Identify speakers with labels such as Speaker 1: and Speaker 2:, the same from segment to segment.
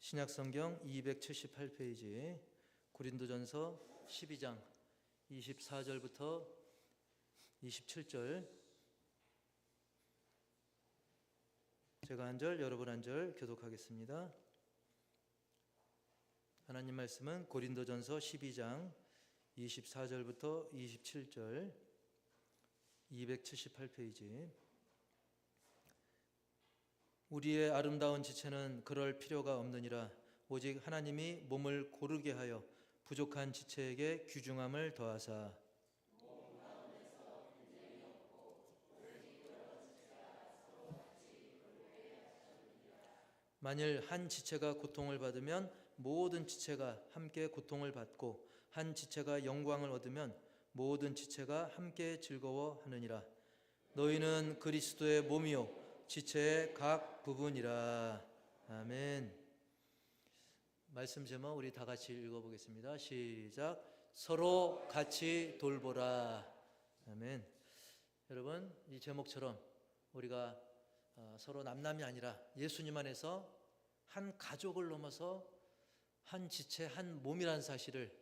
Speaker 1: 신약성경 278페이지 고린도전서 12장 24절부터 27절, 제가 한 절, 여러분 한 절 교독하겠습니다. 하나님 말씀은 고린도전서 12장 24절부터 27절, 278페이지. 우리의 아름다운 지체는 그럴 필요가 없느니라. 오직 하나님이 몸을 고르게 하여 부족한 지체에게 귀중함을 더하사 만일 한 지체가 고통을 받으면 모든 지체가 함께 고통을 받고, 한 지체가 영광을 얻으면 모든 지체가 함께 즐거워하느니라. 너희는 그리스도의 몸이요 지체의 각 부분이라. 아멘. 말씀 제목 우리 다 같이 읽어보겠습니다. 시작. 서로 같이 돌보라. 아멘. 여러분, 이 제목처럼 우리가 서로 남남이 아니라 예수님 안에서 한 가족을 넘어서 한 지체, 한 몸이라는 사실을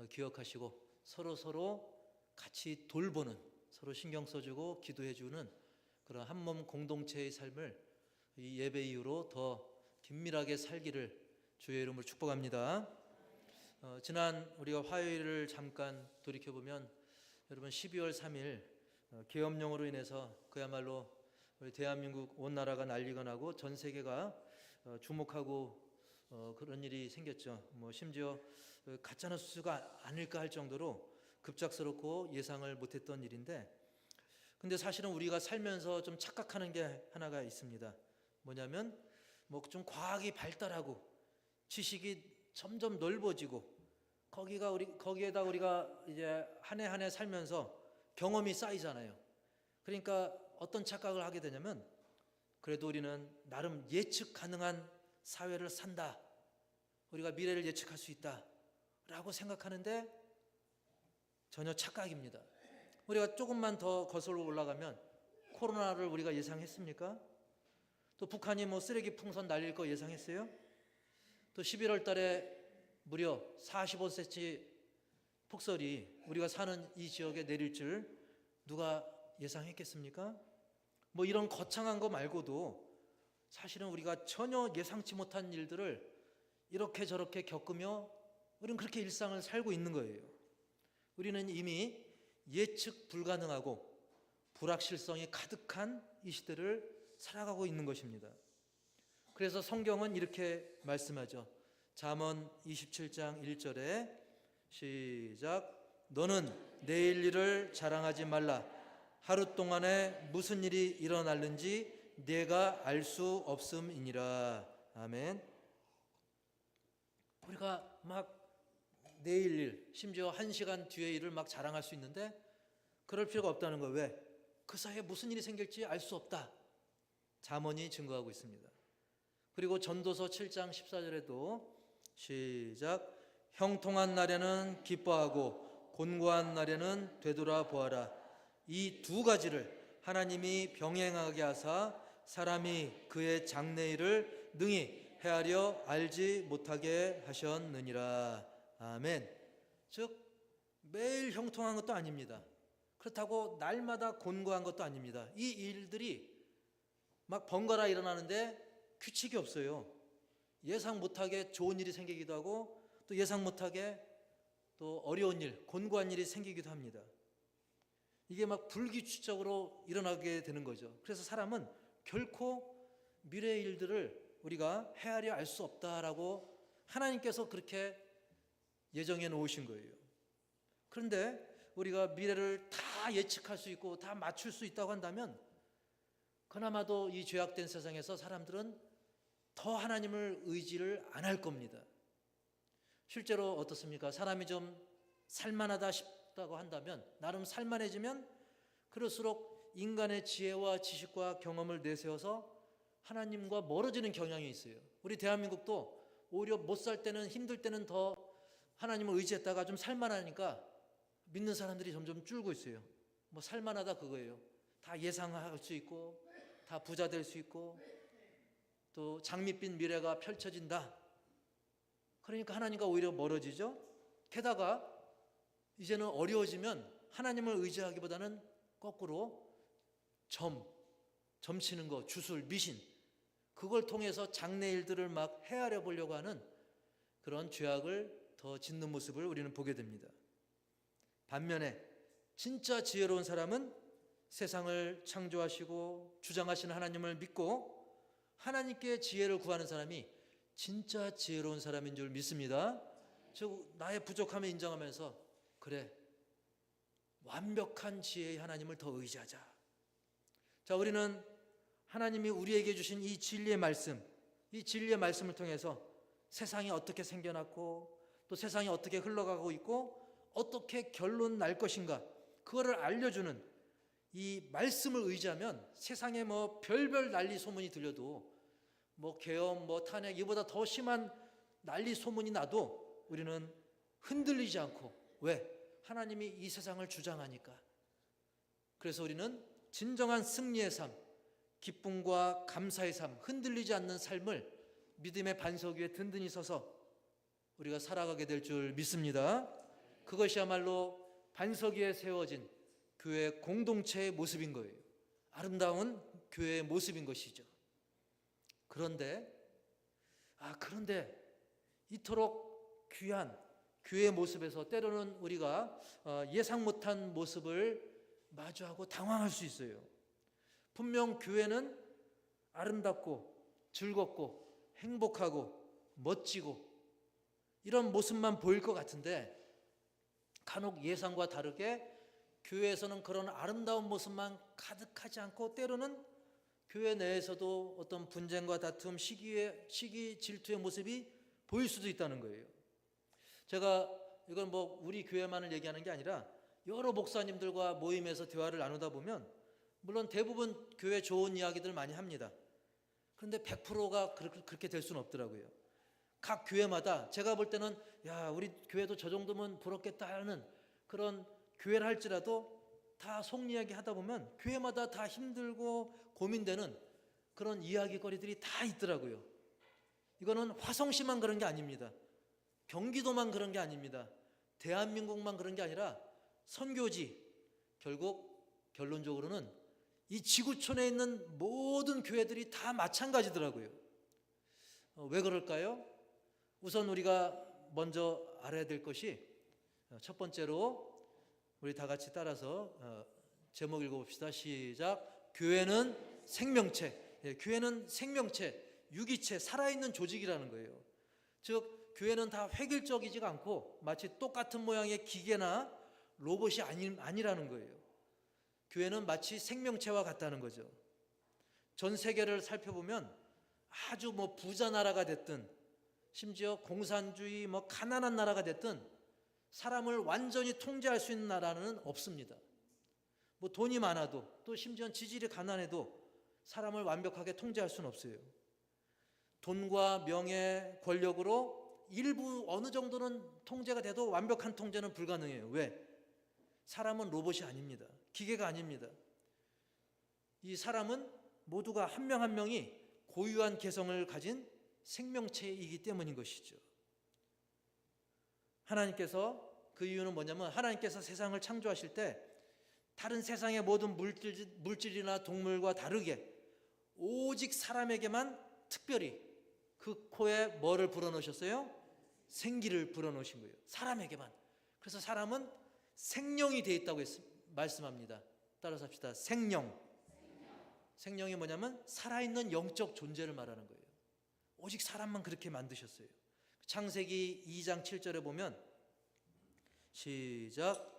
Speaker 1: 기억하시고 서로 같이 돌보는, 서로 신경 써주고 기도해주는 그런 한 몸 공동체의 삶을 이 예배 이후로 더 긴밀하게 살기를 주의 이름으로 축복합니다. 지난 우리가 화요일을 잠깐 돌이켜보면 여러분 12월 3일 계엄령으로 인해서 그야말로 우리 대한민국 온 나라가 난리가 나고 전 세계가 주목하고 그런 일이 생겼죠. 심지어 가짜뉴스가 아닐까 할 정도로 급작스럽고 예상을 못했던 일인데, 근데 사실은 우리가 살면서 좀 착각하는 게 하나가 있습니다. 뭐냐면 좀 과학이 발달하고 지식이 점점 넓어지고 거기에다 우리가 이제 한 해 한 해 살면서 경험이 쌓이잖아요. 그러니까 어떤 착각을 하게 되냐면, 그래도 우리는 나름 예측 가능한 사회를 산다, 우리가 미래를 예측할 수 있다 라고 생각하는데 전혀 착각입니다. 우리가 조금만 더 거슬러 올라가면 코로나를 우리가 예상했습니까? 또 북한이 쓰레기 풍선 날릴 거 예상했어요? 또 11월 달에 무려 45cm 폭설이 우리가 사는 이 지역에 내릴 줄 누가 예상했겠습니까? 이런 거창한 거 말고도 사실은 우리가 전혀 예상치 못한 일들을 이렇게 저렇게 겪으며 우리는 그렇게 일상을 살고 있는 거예요. 우리는 이미 예측 불가능하고 불확실성이 가득한 이 시대를 살아가고 있는 것입니다. 그래서 성경은 이렇게 말씀하죠. 잠언 27장 1절에 시작. 너는 내일 일을 자랑하지 말라. 하루 동안에 무슨 일이 일어날는지 네가 알 수 없음이니라. 아멘. 우리가 내일 일, 심지어 1시간 뒤의 일을 자랑할 수 있는데 그럴 필요가 없다는 거예요. 왜? 그 사이에 무슨 일이 생길지 알 수 없다. 잠언이 증거하고 있습니다. 그리고 전도서 7장 14절에도 시작. 형통한 날에는 기뻐하고 곤고한 날에는 되돌아보아라. 이 두 가지를 하나님이 병행하게 하사 사람이 그의 장래일을 능히 헤아려 알지 못하게 하셨느니라. 아멘. 즉 매일 형통한 것도 아닙니다. 그렇다고 날마다 곤고한 것도 아닙니다. 이 일들이 번갈아 일어나는데 규칙이 없어요. 예상 못하게 좋은 일이 생기기도 하고 또 예상 못하게 또 어려운 일, 곤고한 일이 생기기도 합니다. 이게 불규칙적으로 일어나게 되는 거죠. 그래서 사람은 결코 미래의 일들을 우리가 헤아려 알 수 없다라고 하나님께서 그렇게 예정해 놓으신 거예요. 그런데 우리가 미래를 다 예측할 수 있고 다 맞출 수 있다고 한다면 그나마도 이 죄악된 세상에서 사람들은 더 하나님을 의지를 안 할 겁니다. 실제로 어떻습니까? 사람이 좀 살만하다 싶다고 한다면, 나름 살만해지면 그럴수록 인간의 지혜와 지식과 경험을 내세워서 하나님과 멀어지는 경향이 있어요. 우리 대한민국도 오히려 못 살 때는, 힘들 때는 더 하나님을 의지했다가 좀 살만하니까 믿는 사람들이 점점 줄고 있어요. 살만하다 그거예요. 다 예상할 수 있고 다 부자 될 수 있고 또 장밋빛 미래가 펼쳐진다. 그러니까 하나님과 오히려 멀어지죠. 게다가 이제는 어려워지면 하나님을 의지하기보다는 거꾸로 점치는 거, 주술, 미신, 그걸 통해서 장래일들을 막 헤아려 보려고 하는 그런 죄악을 더 짓는 모습을 우리는 보게 됩니다. 반면에 진짜 지혜로운 사람은 세상을 창조하시고 주장하시는 하나님을 믿고 하나님께 지혜를 구하는 사람이 진짜 지혜로운 사람인 줄 믿습니다. 즉 나의 부족함을 인정하면서 그래, 완벽한 지혜의 하나님을 더 의지하자. 자, 우리는 하나님이 우리에게 주신 이 진리의 말씀, 이 진리의 말씀을 통해서 세상이 어떻게 생겨났고 또 세상이 어떻게 흘러가고 있고 어떻게 결론 날 것인가, 그거를 알려주는 이 말씀을 의지하면 세상에 뭐 별별 난리 소문이 들려도 뭐 계엄, 뭐 탄핵, 이보다 더 심한 난리 소문이 나도 우리는 흔들리지 않고, 왜? 하나님이 이 세상을 주장하니까. 그래서 우리는 진정한 승리의 삶, 기쁨과 감사의 삶, 흔들리지 않는 삶을 믿음의 반석 위에 든든히 서서 우리가 살아가게 될 줄 믿습니다. 그것이야말로 반석 위에 세워진 교회 공동체의 모습인 거예요. 아름다운 교회의 모습인 것이죠. 그런데 이토록 귀한 교회의 모습에서 때로는 우리가 예상 못한 모습을 마주하고 당황할 수 있어요. 분명 교회는 아름답고 즐겁고 행복하고 멋지고 이런 모습만 보일 것 같은데 간혹 예상과 다르게 교회에서는 그런 아름다운 모습만 가득하지 않고 때로는 교회 내에서도 어떤 분쟁과 다툼, 시기, 질투의 모습이 보일 수도 있다는 거예요. 제가 이건 뭐 우리 교회만을 얘기하는 게 아니라 여러 목사님들과 모임에서 대화를 나누다 보면 물론 대부분 교회 좋은 이야기들 많이 합니다. 그런데 100%가 그렇게 될 수는 없더라고요. 각 교회마다 제가 볼 때는 야, 우리 교회도 저 정도면 부럽겠다 하는 그런 교회를 할지라도 다 속 이야기 하다 보면 교회마다 다 힘들고 고민되는 그런 이야기거리들이 다 있더라고요. 이거는 화성시만 그런 게 아닙니다. 경기도만 그런 게 아닙니다. 대한민국만 그런 게 아니라 선교지, 결국 결론적으로는 이 지구촌에 있는 모든 교회들이 다 마찬가지더라고요. 왜 그럴까요? 우선 우리가 먼저 알아야 될 것이, 첫 번째로 우리 다 같이 따라서 제목 읽어봅시다. 시작. 교회는 생명체. 교회는 생명체, 유기체, 살아있는 조직이라는 거예요. 즉 교회는 다 획일적이지가 않고 마치 똑같은 모양의 기계나 로봇이 아니라는 거예요. 교회는 마치 생명체와 같다는 거죠. 전 세계를 살펴보면 아주 뭐 부자 나라가 됐든 심지어 공산주의 뭐 가난한 나라가 됐든 사람을 완전히 통제할 수 있는 나라는 없습니다. 뭐 돈이 많아도 또 심지어 지질이 가난해도 사람을 완벽하게 통제할 수는 없어요. 돈과 명예, 권력으로 일부 어느 정도는 통제가 돼도 완벽한 통제는 불가능해요. 왜? 사람은 로봇이 아닙니다. 기계가 아닙니다. 이 사람은 모두가 한 명 한 명이 고유한 개성을 가진 생명체이기 때문인 것이죠. 하나님께서, 그 이유는 뭐냐면 하나님께서 세상을 창조하실 때 다른 세상의 모든 물질이나 동물과 다르게 오직 사람에게만 특별히 그 코에 뭐를 불어넣으셨어요? 생기를 불어넣으신 거예요. 사람에게만. 그래서 사람은 생령이 되어 있다고 말씀합니다. 따라서 합시다. 생령. 생령이 뭐냐면 살아있는 영적 존재를 말하는 거예요. 오직 사람만 그렇게 만드셨어요. 창세기 2장 7절에 보면 시작.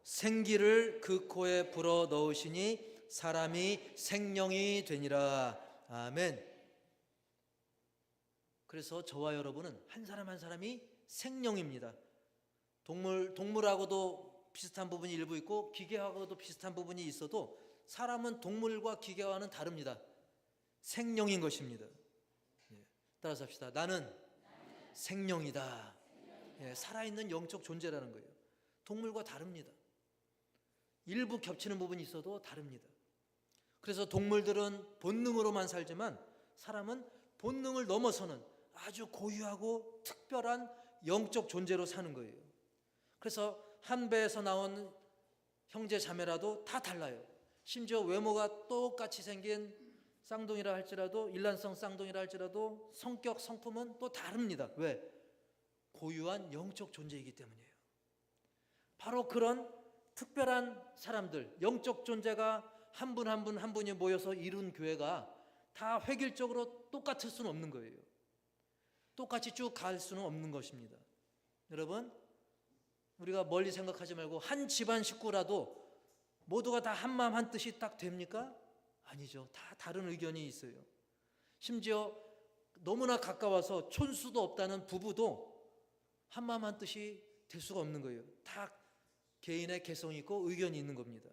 Speaker 1: 생기를 그 코에 불어 넣으시니 사람이 생령이 되니라. 아멘. 그래서 저와 여러분은 한 사람 한 사람이 생령입니다. 동물하고도 비슷한 부분이 일부 있고 기계하고도 비슷한 부분이 있어도 사람은 동물과 기계와는 다릅니다. 생령인 것입니다. 따라서 합시다. 나는 생령이다. 살아있는 영적 존재라는 거예요. 동물과 다릅니다. 일부 겹치는 부분이 있어도 다릅니다. 그래서 동물들은 본능으로만 살지만 사람은 본능을 넘어서는 아주 고유하고 특별한 영적 존재로 사는 거예요. 그래서 한 배에서 나온 형제 자매라도 다 달라요. 심지어 외모가 똑같이 생긴 쌍둥이라 할지라도, 일란성 쌍둥이라 할지라도 성격, 성품은 또 다릅니다. 왜? 고유한 영적 존재이기 때문이에요. 바로 그런 특별한 사람들, 영적 존재가 한 분 한 분 한 분이 모여서 이룬 교회가 다 획일적으로 똑같을 수는 없는 거예요. 똑같이 쭉 갈 수는 없는 것입니다. 여러분, 우리가 멀리 생각하지 말고 한 집안 식구라도 모두가 다 한마음 한뜻이 딱 됩니까? 아니죠. 다 다른 의견이 있어요. 심지어 너무나 가까워서 촌수도 없다는 부부도 한마음 한뜻이 될 수가 없는 거예요. 다 개인의 개성이 있고 의견이 있는 겁니다.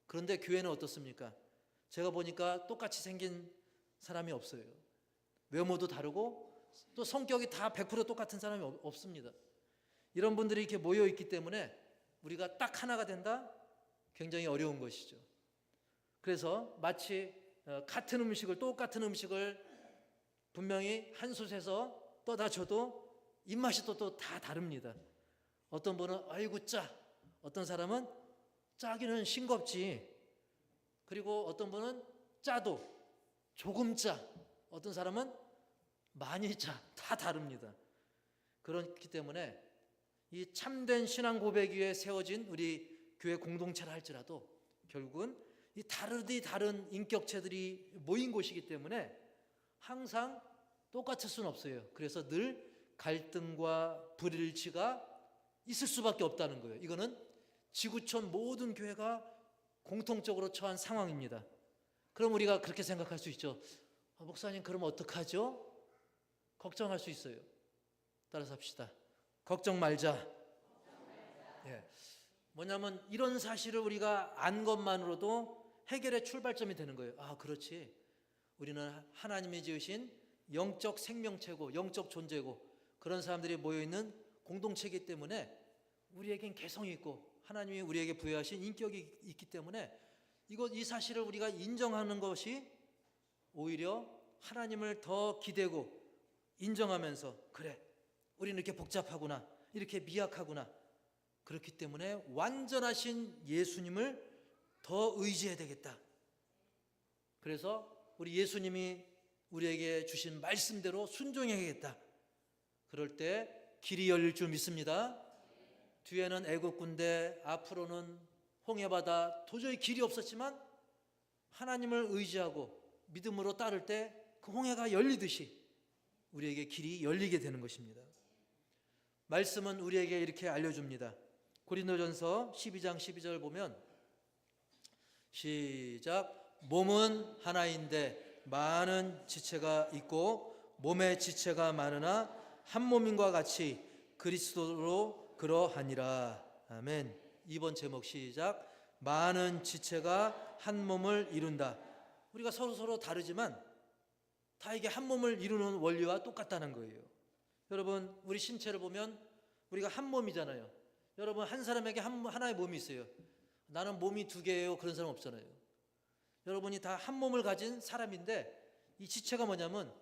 Speaker 1: 그런데 교회는 어떻습니까? 제가 보니까 똑같이 생긴 사람이 없어요. 외모도 다르고 또 성격이 다 100% 똑같은 사람이 없습니다. 이런 분들이 이렇게 모여 있기 때문에 우리가 딱 하나가 된다? 굉장히 어려운 것이죠. 그래서 마치 같은 음식을, 똑같은 음식을 분명히 한 솥에서 떠다 줘도 입맛이 또 다 다릅니다. 어떤 분은 아이고 짜, 어떤 사람은 짜기는 싱겁지, 그리고 어떤 분은 짜도 조금 짜, 어떤 사람은 많이 짜, 다 다릅니다. 그렇기 때문에 이 참된 신앙 고백 위에 세워진 우리 교회 공동체라 할지라도 결국은 이 다른 인격체들이 모인 곳이기 때문에 항상 똑같을 수는 없어요. 그래서 늘 갈등과 불일치가 있을 수밖에 없다는 거예요. 이거는 지구촌 모든 교회가 공통적으로 처한 상황입니다. 그럼 우리가 그렇게 생각할 수 있죠. 목사님, 그럼 어떡하죠? 걱정할 수 있어요. 따라서 합시다. 걱정 말자. 예. 뭐냐면 이런 사실을 우리가 안 것만으로도 해결의 출발점이 되는 거예요. 아, 그렇지. 우리는 하나님이 지으신 영적 생명체고 영적 존재고 그런 사람들이 모여있는 공동체이기 때문에 우리에겐 개성이 있고 하나님이 우리에게 부여하신 인격이 있기 때문에 이 사실을 우리가 인정하는 것이 오히려 하나님을 더 기대고 인정하면서, 그래, 우리는 이렇게 복잡하구나, 이렇게 미약하구나, 그렇기 때문에 완전하신 예수님을 더 의지해야 되겠다. 그래서 우리 예수님이 우리에게 주신 말씀대로 순종해야겠다. 그럴 때 길이 열릴 줄 믿습니다. 뒤에는 애국 군대, 앞으로는 홍해바다, 도저히 길이 없었지만 하나님을 의지하고 믿음으로 따를 때 그 홍해가 열리듯이 우리에게 길이 열리게 되는 것입니다. 말씀은 우리에게 이렇게 알려줍니다. 고린도전서 12장 12절 보면 시작. 몸은 하나인데 많은 지체가 있고 몸의 지체가 많으나 한 몸인과 같이 그리스도로 그러하니라. 아멘. 2번 제목 시작. 많은 지체가 한 몸을 이룬다. 우리가 서로 다르지만 다 이게 한 몸을 이루는 원리와 똑같다는 거예요. 여러분, 우리 신체를 보면 우리가 한 몸이잖아요. 여러분, 한 사람에게 하나의 몸이 있어요. 나는 몸이 2개예요. 그런 사람 없잖아요. 여러분이 다 한 몸을 가진 사람인데 이 지체가 뭐냐면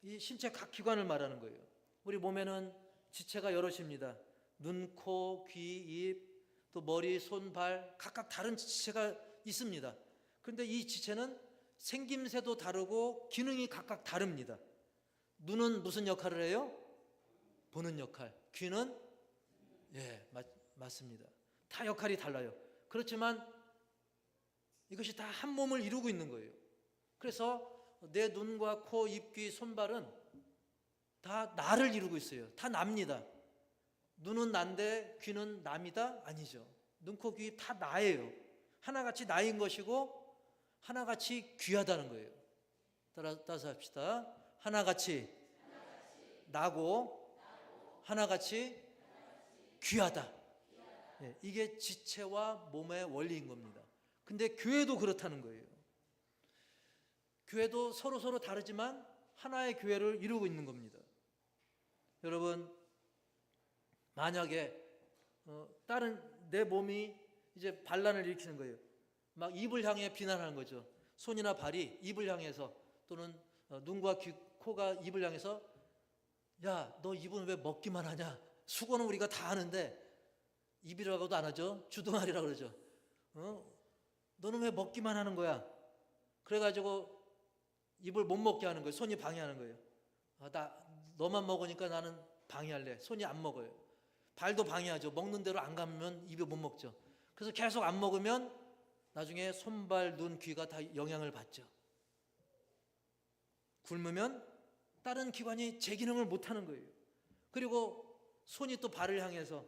Speaker 1: 이 신체 각 기관을 말하는 거예요. 우리 몸에는 지체가 여럿입니다. 눈, 코, 귀, 입, 또 머리, 손, 발, 각각 다른 지체가 있습니다. 그런데 이 지체는 생김새도 다르고 기능이 각각 다릅니다. 눈은 무슨 역할을 해요? 보는 역할. 귀는 맞습니다. 다 역할이 달라요. 그렇지만 이것이 다 한 몸을 이루고 있는 거예요. 그래서 내 눈과 코, 입, 귀, 손발은 다 나를 이루고 있어요. 다 납니다. 눈은 난데 귀는 남이다? 아니죠. 눈, 코, 귀 다 나예요. 하나같이 나인 것이고 하나같이 귀하다는 거예요. 따라서 합시다. 하나같이 나고 하나같이 귀하다. 이게 지체와 몸의 원리인 겁니다. 근데 교회도 그렇다는 거예요. 교회도 서로 다르지만 하나의 교회를 이루고 있는 겁니다. 여러분, 만약에 다른 내 몸이 이제 반란을 일으키는 거예요. 막 입을 향해 비난하는 거죠. 손이나 발이 입을 향해서 또는 눈과 귀, 코가 입을 향해서 야, 너 입은 왜 먹기만 하냐? 수고는 우리가 다 하는데 입이라고도 안 하죠. 주둥아리라 그러죠. 너는 왜 먹기만 하는 거야? 그래가지고 입을 못 먹게 하는 거예요. 손이 방해하는 거예요. 너만 먹으니까 나는 방해할래. 손이 안 먹어요. 발도 방해하죠. 먹는 대로 안 가면 입에 못 먹죠. 그래서 계속 안 먹으면 나중에 손발, 눈, 귀가 다 영향을 받죠. 굶으면 다른 기관이 제 기능을 못 하는 거예요. 그리고 손이 또 발을 향해서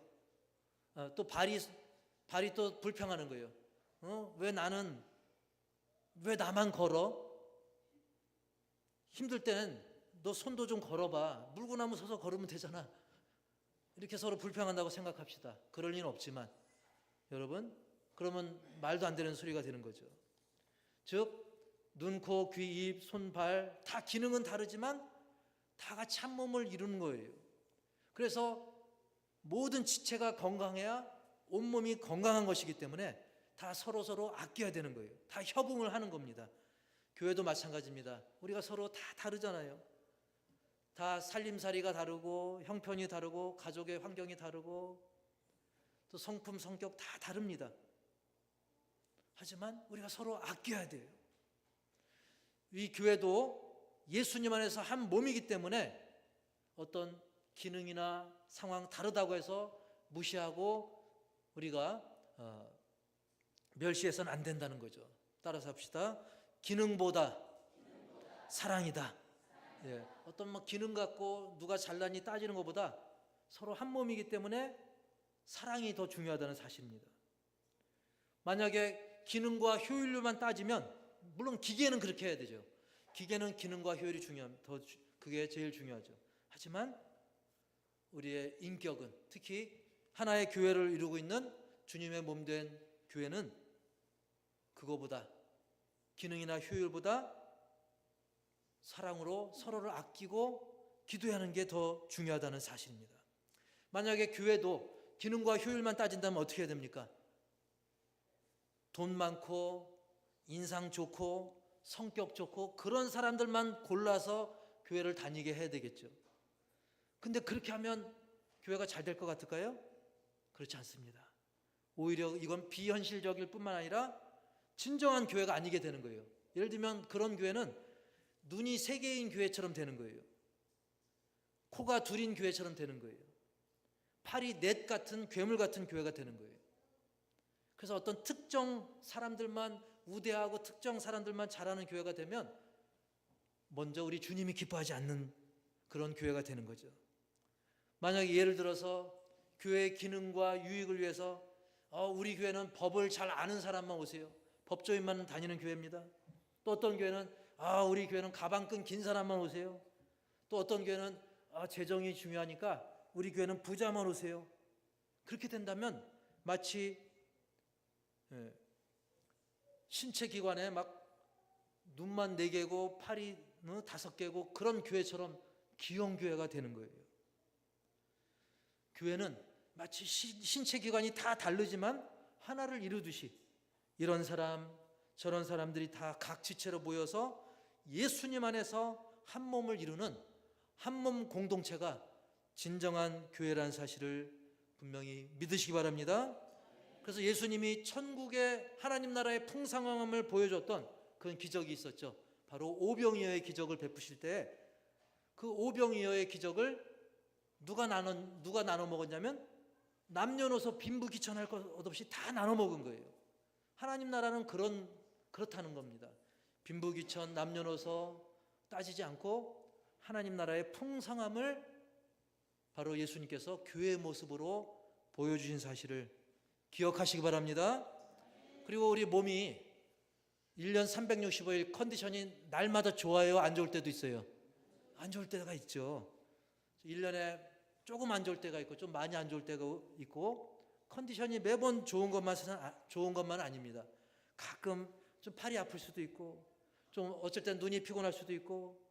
Speaker 1: 또 발이 또 불평하는 거예요. 왜 나만 걸어? 힘들 때는 너 손도 좀 걸어봐. 물구나무 서서 걸으면 되잖아. 이렇게 서로 불평한다고 생각합시다. 그럴 리는 없지만 여러분, 그러면 말도 안 되는 소리가 되는 거죠. 즉 눈, 코, 귀, 입, 손, 발 다 기능은 다르지만 다 같이 한 몸을 이루는 거예요. 그래서 모든 지체가 건강해야 온몸이 건강한 것이기 때문에 다 서로 아껴야 되는 거예요. 다 협응을 하는 겁니다. 교회도 마찬가지입니다. 우리가 서로 다 다르잖아요. 다 살림살이가 다르고 형편이 다르고 가족의 환경이 다르고 또 성품, 성격 다 다릅니다. 하지만 우리가 서로 아껴야 돼요. 이 교회도 예수님 안에서 한 몸이기 때문에 어떤 기능이나 상황 다르다고 해서 무시하고 우리가 멸시해서는 안 된다는 거죠. 따라서 합시다. 기능보다 사랑이다. 예, 어떤 기능 갖고 누가 잘나니 따지는 것보다 서로 한 몸이기 때문에 사랑이 더 중요하다는 사실입니다. 만약에 기능과 효율로만 따지면 물론 기계는 그렇게 해야 되죠. 기계는 기능과 효율이 그게 제일 중요하죠. 하지만 우리의 인격은, 특히 하나의 교회를 이루고 있는 주님의 몸된 교회는 그거보다, 기능이나 효율보다 사랑으로 서로를 아끼고 기도하는 게 더 중요하다는 사실입니다. 만약에 교회도 기능과 효율만 따진다면 어떻게 해야 됩니까? 돈 많고 인상 좋고 성격 좋고 그런 사람들만 골라서 교회를 다니게 해야 되겠죠. 근데 그렇게 하면 교회가 잘 될 것 같을까요? 그렇지 않습니다. 오히려 이건 비현실적일 뿐만 아니라 진정한 교회가 아니게 되는 거예요. 예를 들면 그런 교회는 눈이 세 개인 교회처럼 되는 거예요. 코가 둘인 교회처럼 되는 거예요. 팔이 넷 같은 괴물 같은 교회가 되는 거예요. 그래서 어떤 특정 사람들만 우대하고 특정 사람들만 잘하는 교회가 되면 먼저 우리 주님이 기뻐하지 않는 그런 교회가 되는 거죠. 만약에 예를 들어서 교회의 기능과 유익을 위해서 우리 교회는 법을 잘 아는 사람만 오세요. 법조인만 다니는 교회입니다. 또 어떤 교회는 우리 교회는 가방끈 긴 사람만 오세요. 또 어떤 교회는 재정이 중요하니까 우리 교회는 부자만 오세요. 그렇게 된다면 마치 신체 기관에 막 눈만 4개고 팔이 5개고 그런 교회처럼 귀여운 교회가 되는 거예요. 교회는 마치 신체 기관이 다 다르지만 하나를 이루듯이 이런 사람 저런 사람들이 다 각 지체로 모여서 예수님 안에서 한 몸을 이루는 한 몸 공동체가 진정한 교회라는 사실을 분명히 믿으시기 바랍니다. 그래서 예수님이 천국의 하나님 나라의 풍성함을 보여줬던 그런 기적이 있었죠. 바로 오병이어의 기적을 베푸실 때 그 오병이어의 기적을 누가 나눠 먹었냐면 남녀노소 빈부귀천할 것 없이 다 나눠 먹은 거예요. 하나님 나라는 그렇다는 겁니다. 빈부귀천 남녀노소 따지지 않고 하나님 나라의 풍성함을 바로 예수님께서 교회의 모습으로 보여주신 사실을 기억하시기 바랍니다. 그리고 우리 몸이 1년 365일 컨디션이 날마다 좋아요? 안 좋을 때도 있어요? 안 좋을 때가 있죠. 1년에 조금 안 좋을 때가 있고 좀 많이 안 좋을 때가 있고 컨디션이 매번 좋은 것만 아닙니다. 가끔 좀 팔이 아플 수도 있고 좀 어쩔 땐 눈이 피곤할 수도 있고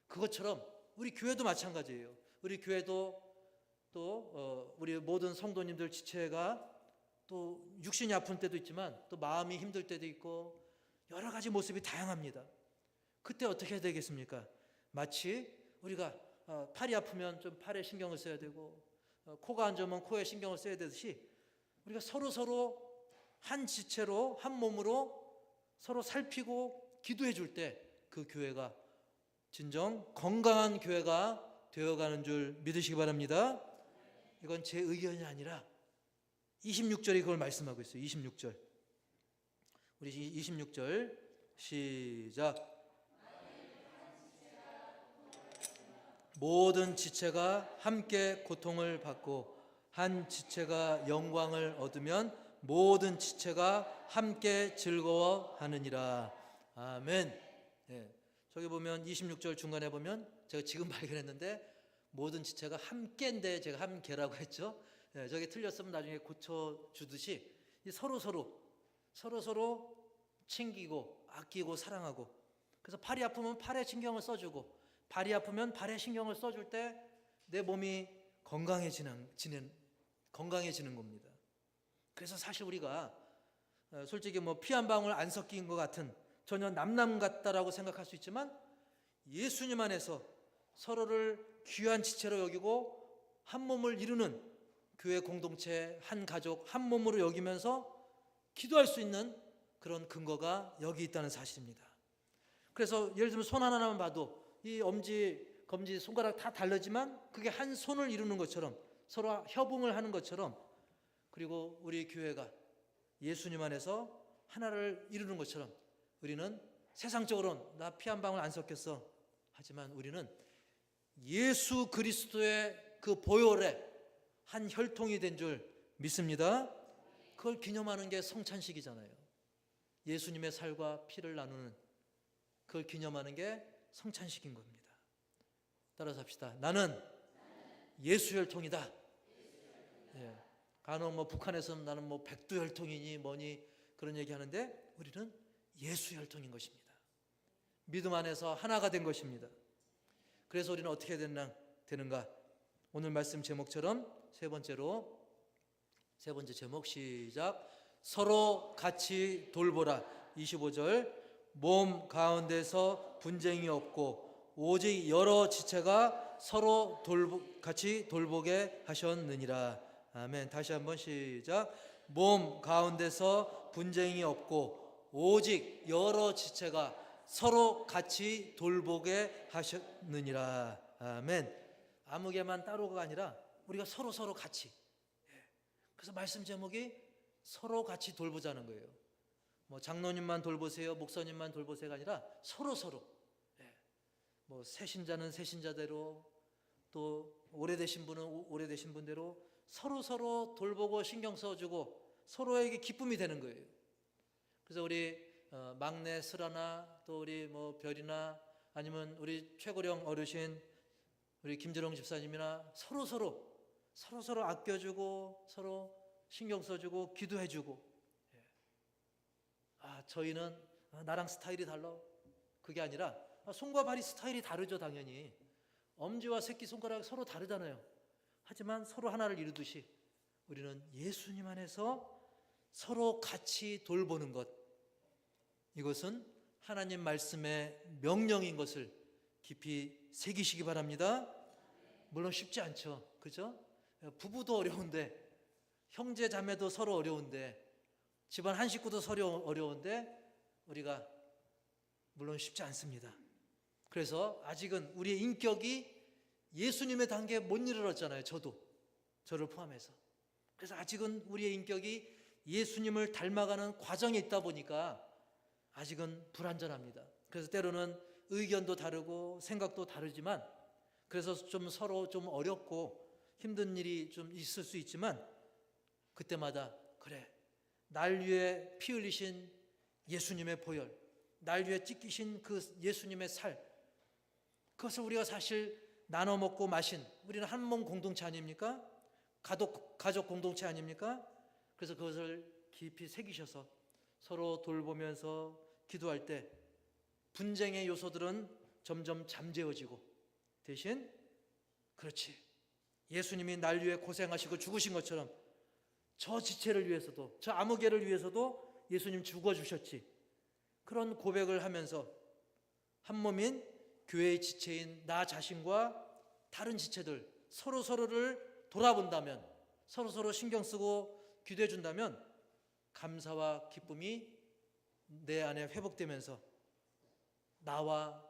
Speaker 1: 그것처럼 우리 교회도 마찬가지예요. 우리 교회도 또 우리 모든 성도님들 지체가 또 육신이 아픈 때도 있지만 또 마음이 힘들 때도 있고 여러 가지 모습이 다양합니다. 그때 어떻게 해야 되겠습니까? 마치 우리가 팔이 아프면 좀 팔에 신경을 써야 되고 코가 안 좋으면 코에 신경을 써야 되듯이 우리가 서로 한 지체로 한 몸으로 서로 살피고 기도해 줄 때 그 교회가 진정 건강한 교회가 되어가는 줄 믿으시기 바랍니다. 이건 제 의견이 아니라 26절이 그걸 말씀하고 있어요. 26절. 우리 26절 시작. 모든 지체가 함께 고통을 받고 한 지체가 영광을 얻으면 모든 지체가 함께 즐거워하느니라. 아멘. 네. 저기 보면 26절 중간에 보면 제가 지금 발견했는데 모든 지체가 함께인데 제가 함께라고 했죠. 네, 저기 틀렸으면 나중에 고쳐주듯이 서로 챙기고 아끼고 사랑하고, 그래서 팔이 아프면 팔에 신경을 써주고 발이 아프면 발에 신경을 써줄 때 내 몸이 건강해지는 겁니다. 그래서 사실 우리가 솔직히 뭐 피 한 방울 안 섞인 것 같은 전혀 남남 같다라고 생각할 수 있지만 예수님 안에서 서로를 귀한 지체로 여기고 한 몸을 이루는 교회 공동체, 한 가족, 한 몸으로 여기면서 기도할 수 있는 그런 근거가 여기 있다는 사실입니다. 그래서 예를 들면 손 하나만 봐도 이 엄지, 검지, 손가락 다 다르지만 그게 한 손을 이루는 것처럼 서로 협응을 하는 것처럼, 그리고 우리 교회가 예수님 안에서 하나를 이루는 것처럼 우리는 세상적으로는 나 피 한 방울 안 섞였어 하지만 우리는 예수 그리스도의 그 보혈에 한 혈통이 된 줄 믿습니다. 그걸 기념하는 게 성찬식이잖아요. 예수님의 살과 피를 나누는, 그걸 기념하는 게 성찬식인 겁니다. 따라서 합시다. 나는 예수 혈통이다. 예. 간혹 뭐 북한에서는 나는 뭐 백두 혈통이니 뭐니 그런 얘기하는데 우리는 예수 혈통인 것입니다. 믿음 안에서 하나가 된 것입니다. 그래서 우리는 어떻게 되는가? 오늘 말씀 제목처럼 세 번째 제목 시작. 서로 같이 돌보라. 25절. 몸 가운데서 분쟁이 없고 오직 여러 지체가 서로 같이 돌보게 하셨느니라. 아멘. 다시 한번 시작. 몸 가운데서 분쟁이 없고 오직 여러 지체가 서로 같이 돌보게 하셨느니라. 아멘. 아무개만 따로가 아니라 우리가 서로 같이. 그래서 말씀 제목이 서로 같이 돌보자는 거예요. 뭐 장로님만 돌보세요, 목사님만 돌보세요가 아니라 서로. 뭐 새신자는 새신자대로, 또 오래되신 분은 오래되신 분대로 서로 돌보고 신경 써주고 서로에게 기쁨이 되는 거예요. 그래서 우리 막내 슬아나 또 우리 뭐 별이나 아니면 우리 최고령 어르신 우리 김재롱 집사님이나 서로 아껴주고 서로 신경 써주고 기도해주고. 저희는 나랑 스타일이 달라, 그게 아니라 손과 발이 스타일이 다르죠. 당연히 엄지와 새끼손가락 서로 다르잖아요. 하지만 서로 하나를 이루듯이 우리는 예수님 안에서 서로 같이 돌보는 것, 이것은 하나님 말씀의 명령인 것을 깊이 새기시기 바랍니다. 물론 쉽지 않죠. 그죠? 부부도 어려운데, 형제 자매도 서로 어려운데, 집안 한 식구도 서로 어려운데 우리가 물론 쉽지 않습니다. 그래서 아직은 우리의 인격이 예수님의 단계에 못 이르렀잖아요. 저를 포함해서. 그래서 아직은 우리의 인격이 예수님을 닮아가는 과정에 있다 보니까 아직은 불완전합니다. 그래서 때로는 의견도 다르고 생각도 다르지만, 그래서 좀 서로 좀 어렵고 힘든 일이 좀 있을 수 있지만, 그때마다 그래, 날 위해 피 흘리신 예수님의 보혈, 날 위해 찢기신 그 예수님의 살, 그것을 우리가 사실 나눠 먹고 마신, 우리는 한 몸 공동체 아닙니까? 가족 공동체 아닙니까? 그래서 그것을 깊이 새기셔서 서로 돌보면서 기도할 때 분쟁의 요소들은 점점 잠재워지고, 대신 그렇지, 예수님이 날 위해 고생하시고 죽으신 것처럼 저 지체를 위해서도, 저 아무개를 위해서도 예수님 죽어주셨지, 그런 고백을 하면서 한 몸인 교회의 지체인 나 자신과 다른 지체들 서로를 돌아본다면, 서로 신경 쓰고 기도해 준다면 감사와 기쁨이 내 안에 회복되면서 나와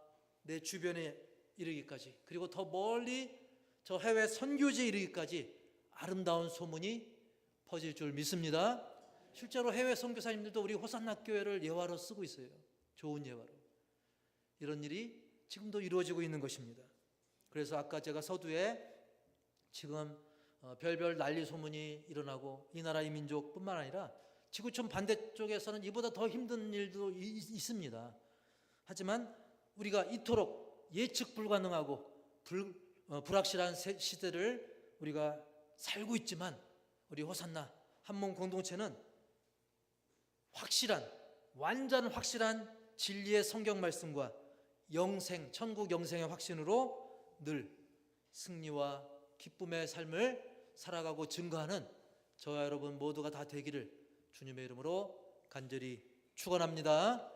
Speaker 1: 내 주변에 이르기까지, 그리고 더 멀리 저 해외 선교지에 이르기까지 아름다운 소문이 퍼질 줄 믿습니다. 실제로 해외 선교사님들도 우리 호산나 교회를 예화로 쓰고 있어요. 좋은 예화로. 이런 일이 지금도 이루어지고 있는 것입니다. 그래서 아까 제가 서두에 지금 별별 난리 소문이 일어나고 이 나라 이 민족뿐만 아니라 지구촌 반대쪽에서는 이보다 더 힘든 일도 있습니다. 하지만 우리가 이토록 예측 불가능하고 불확실한 시대를 우리가 살고 있지만 우리 호산나 한몸 공동체는 완전 확실한 진리의 성경 말씀과 영생, 천국 영생의 확신으로 늘 승리와 기쁨의 삶을 살아가고 증거하는 저와 여러분 모두가 다 되기를 주님의 이름으로 간절히 축원합니다.